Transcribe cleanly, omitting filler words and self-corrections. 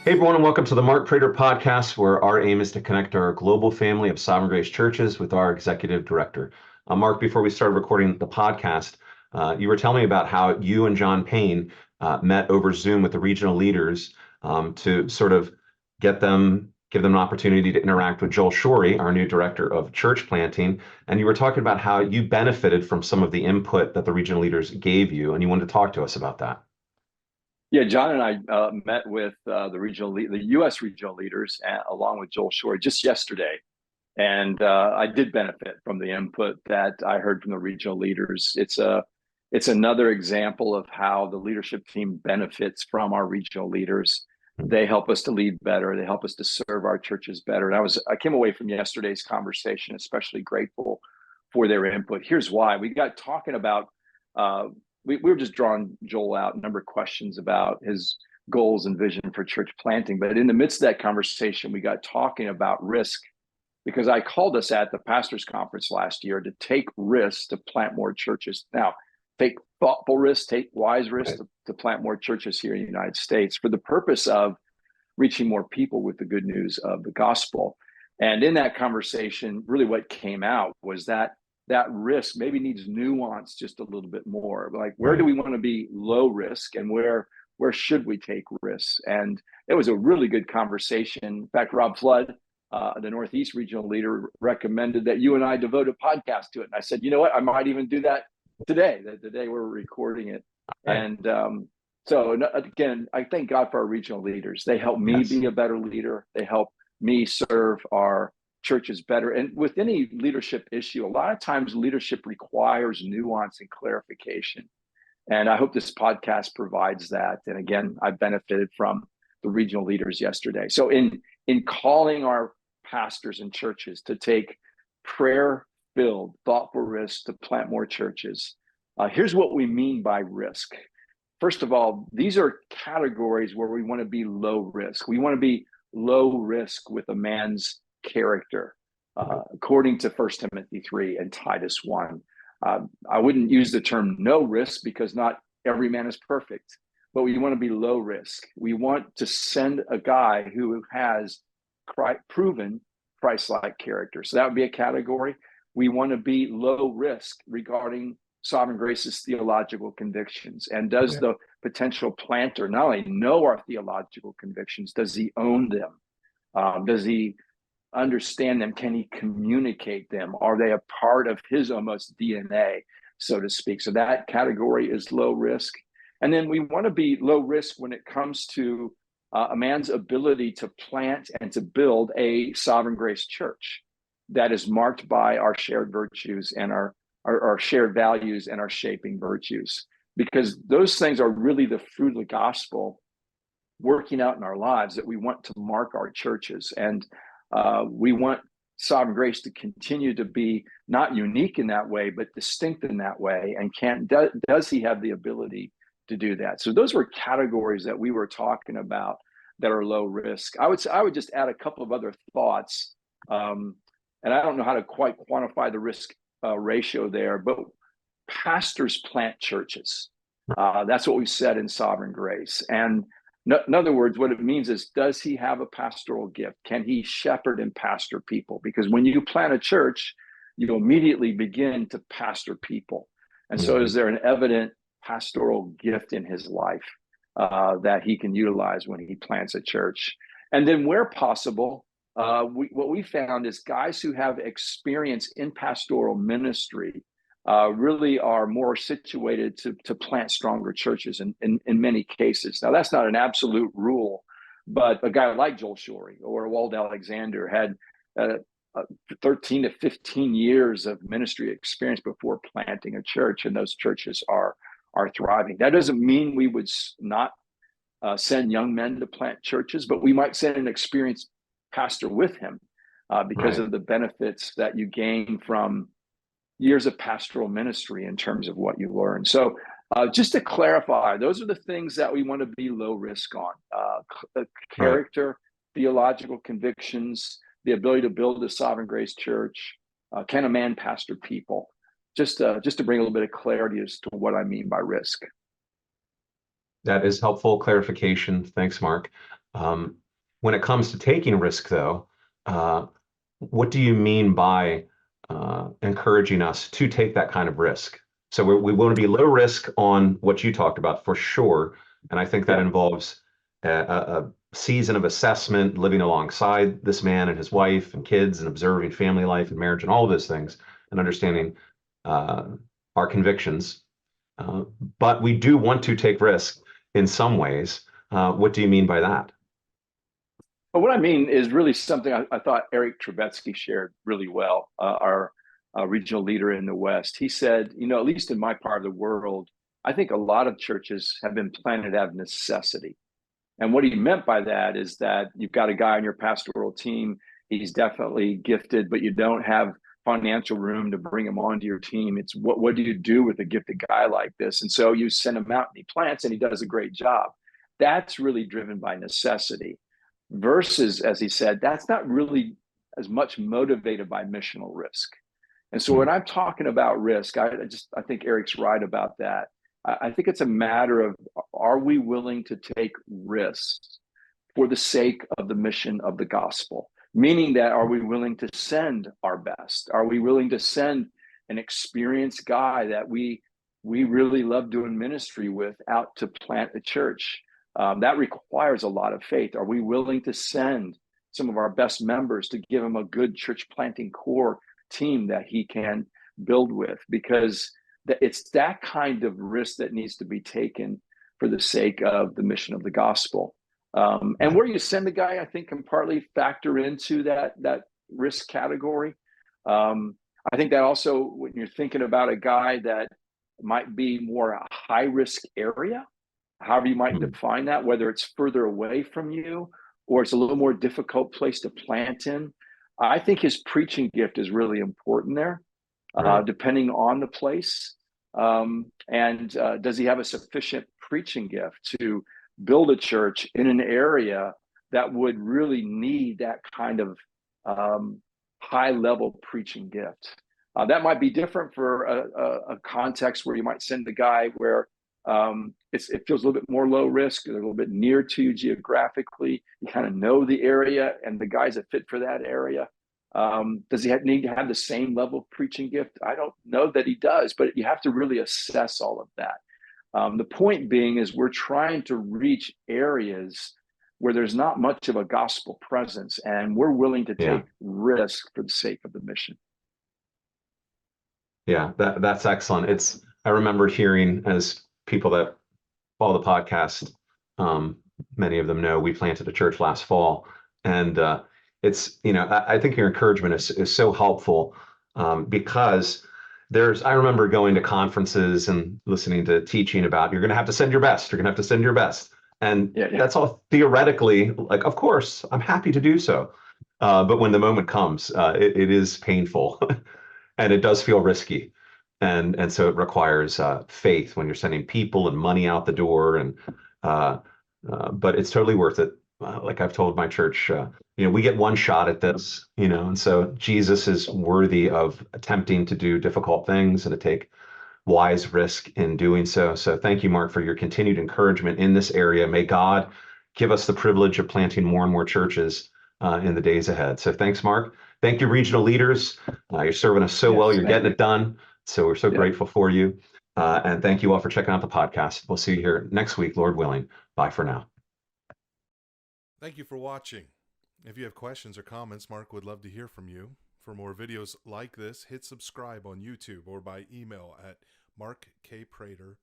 Hey everyone, and welcome to the Mark Prater podcast, where our aim is to connect our global family of Sovereign Grace churches with our executive director. Mark, before we started recording the podcast, you were telling me about how you and John Payne met over Zoom with the regional leaders to sort of give them an opportunity to interact with Joel Shorey, our new director of church planting. And you were talking about how you benefited from some of the input that the regional leaders gave you, and you wanted to talk to us about that. Yeah, John and I met with the U.S. regional leaders, along with Joel Shore, just yesterday, and I did benefit from the input that I heard from the regional leaders. It's another example of how the leadership team benefits from our regional leaders. They help us to lead better. They help us to serve our churches better. And I came away from yesterday's conversation especially grateful for their input. Here's why. We got talking about. We were just drawing Joel out a number of questions about his goals and vision for church planting. But in the midst of that conversation, we got talking about risk, because I called us at the pastors conference last year to take risks to plant more churches. Now, take thoughtful risks, take wise risks to plant more churches here in the United States for the purpose of reaching more people with the good news of the gospel. And in that conversation, really what came out was that risk maybe needs nuance just a little bit more. Like, where do we want to be low risk, and where should we take risks? And it was a really good conversation. In fact, Rob Flood, the Northeast regional leader, recommended that you and I devote a podcast to it. And I said, you know what, I might even do that today, the day we're recording it. Right. And so again, I thank God for our regional leaders. They help me be a better leader. They help me serve our churches better. And with any leadership issue, a lot of times leadership requires nuance and clarification. And I hope this podcast provides that. And again, I benefited from the regional leaders yesterday. So in calling our pastors and churches to take prayer-filled, thoughtful risks to plant more churches, here's what we mean by risk. First of all, these are categories where we want to be low risk. We want to be low risk with a man's character, according to 1 Timothy 3 and Titus 1. I wouldn't use the term no risk, because not every man is perfect, but we want to be low risk. We want to send a guy who has proven Christ-like character. So that would be a category. We want to be low risk regarding Sovereign Grace's theological convictions. And does the potential planter not only know our theological convictions, does he own them? Does he understand them? Can he communicate them? Are they a part of his almost DNA, so to speak? So that category is low risk. And then we want to be low risk when it comes to a man's ability to plant and to build a Sovereign Grace church that is marked by our shared virtues and our shared values and our shaping virtues, because those things are really the fruit of the gospel working out in our lives that we want to mark our churches. And we want Sovereign Grace to continue to be not unique in that way, but distinct in that way. And does he have the ability to do that? So those were categories that we were talking about that are low risk. I would just add a couple of other thoughts. And I don't know how to quite quantify the risk ratio there, but pastors plant churches. That's what we said in Sovereign Grace. And in other words, what it means is, does he have a pastoral gift? Can he shepherd and pastor people? Because when you plant a church, you immediately begin to pastor people. And so is there an evident pastoral gift in his life that he can utilize when he plants a church? And then where possible, what we found is guys who have experience in pastoral ministry really are more situated to plant stronger churches in many cases. Now, that's not an absolute rule, but a guy like Joel Shorey or Wald Alexander had 13 to 15 years of ministry experience before planting a church, and those churches are thriving. That doesn't mean we would not send young men to plant churches, but we might send an experienced pastor with him because of the benefits that you gain from years of pastoral ministry in terms of what you learn. So just to clarify, those are the things that we want to be low risk on: character, theological convictions, the ability to build a Sovereign Grace church. Can a man pastor people? Just to bring a little bit of clarity as to what I mean by risk. That is helpful clarification. Thanks, Mark. When it comes to taking risk, though, what do you mean by encouraging us to take that kind of risk? So we want to be low risk on what you talked about for sure. And I think that Yeah. involves a season of assessment, living alongside this man and his wife and kids and observing family life and marriage and all of those things and understanding uh, our convictions. Uh, but we do want to take risk in some ways. What do you mean by that? But what I mean is really something I thought Eric Trebetsky shared really well, our regional leader in the West. He said, at least in my part of the world, I think a lot of churches have been planted out of necessity. And what he meant by that is that you've got a guy on your pastoral team. He's definitely gifted, but you don't have financial room to bring him onto your team. It's what do you do with a gifted guy like this? And so you send him out and he plants and he does a great job. That's really driven by necessity versus, as he said, that's not really as much motivated by missional risk. And so Hmm. when I'm talking about risk, I think Eric's right about that. I think it's a matter of, are we willing to take risks for the sake of the mission of the gospel? Meaning that, are we willing to send our best? Are we willing to send an experienced guy that we really love doing ministry with out to plant a church? That requires a lot of faith. Are we willing to send some of our best members to give him a good church planting core team that he can build with? Because it's that kind of risk that needs to be taken for the sake of the mission of the gospel. And Right. where you send the guy, I think, can partly factor into that risk category. I think that also, when you're thinking about a guy that might be more a high risk area, however you might Hmm. define that, whether it's further away from you or it's a little more difficult place to plant in, I think his preaching gift is really important there, Right. depending on the place. And does he have a sufficient preaching gift to build a church in an area that would really need that kind of high level preaching gift? That might be different for a context where you might send the guy where it feels a little bit more low risk, they're a little bit near to you geographically. You kind of know the area, and the guy's a fit for that area. Does he need to have the same level of preaching gift? I don't know that he does, but you have to really assess all of that. The point being is, we're trying to reach areas where there's not much of a gospel presence, and we're willing to Yeah. take risk for the sake of the mission. Yeah. That's excellent. I remember hearing, as people that follow the podcast, um, many of them know, we planted a church last fall. And I think your encouragement is so helpful, because I remember going to conferences and listening to teaching about, you're going to have to send your best. You're going to have to send your best. And Yeah, yeah, that's all theoretically, like, of course, I'm happy to do so. But when the moment comes, it is painful and it does feel risky. And so it requires faith when you're sending people and money out the door. Uh, but it's totally worth it. Like I've told my church, we get one shot at this, and so Jesus is worthy of attempting to do difficult things and to take wise risk in doing so. So thank you, Mark, for your continued encouragement in this area. May God give us the privilege of planting more and more churches in the days ahead. So thanks, Mark. Thank you, regional leaders. You're serving us so well. yes, You're thank getting you. it done. So we're so Yeah. grateful for you. And thank you all for checking out the podcast. We'll see you here next week, Lord willing. Bye for now. Thank you for watching. If you have questions or comments, Mark would love to hear from you. For more videos like this, hit subscribe on YouTube or by email at markkprater.com.